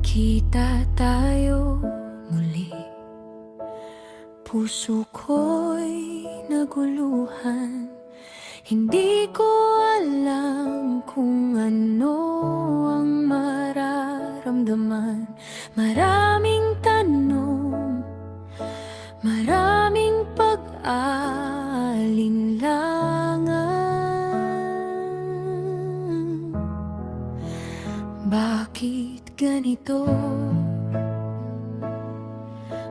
Nagkita tayo muli, puso ko'y naguluhan. Hindi ko alam kung ano ang mararamdaman. Maraming tanong, maraming pag-aalinlangan. Bakit ganito?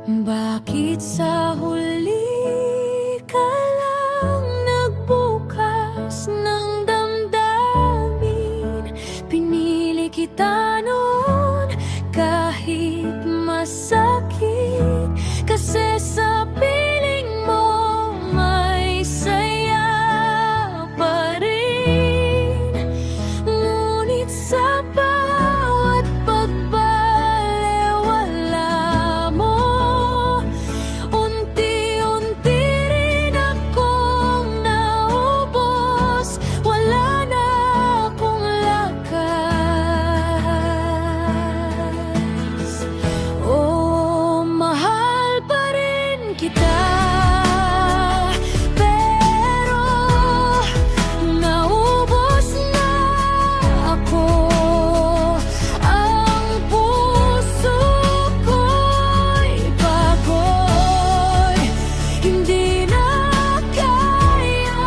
Bakit sa huli ka lang nagbukas ng damdamin? Pinili kita noon kahit masakit, kasi sa piling mo may saya pa rin. Ngunit sa bawat pagbalewala mo, unti-unti rin akong naubos. Wala na akong lakas. Oh, mahal pa rin kita, pero naubos na ako. Ang puso ko'y pagod, hindi na kayang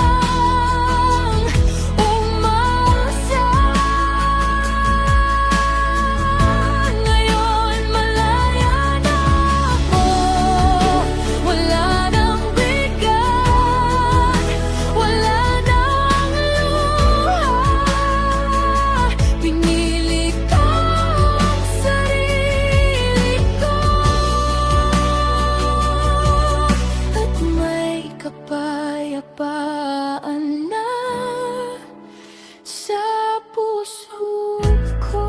umasa. Ngayon malaya na ako, wala nang bigat, wala nang luha. Pinili ko ang sarili ko, at may kapayapaan na sa puso ko.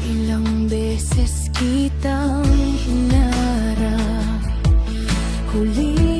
Ilang beses kitang hinarap, huli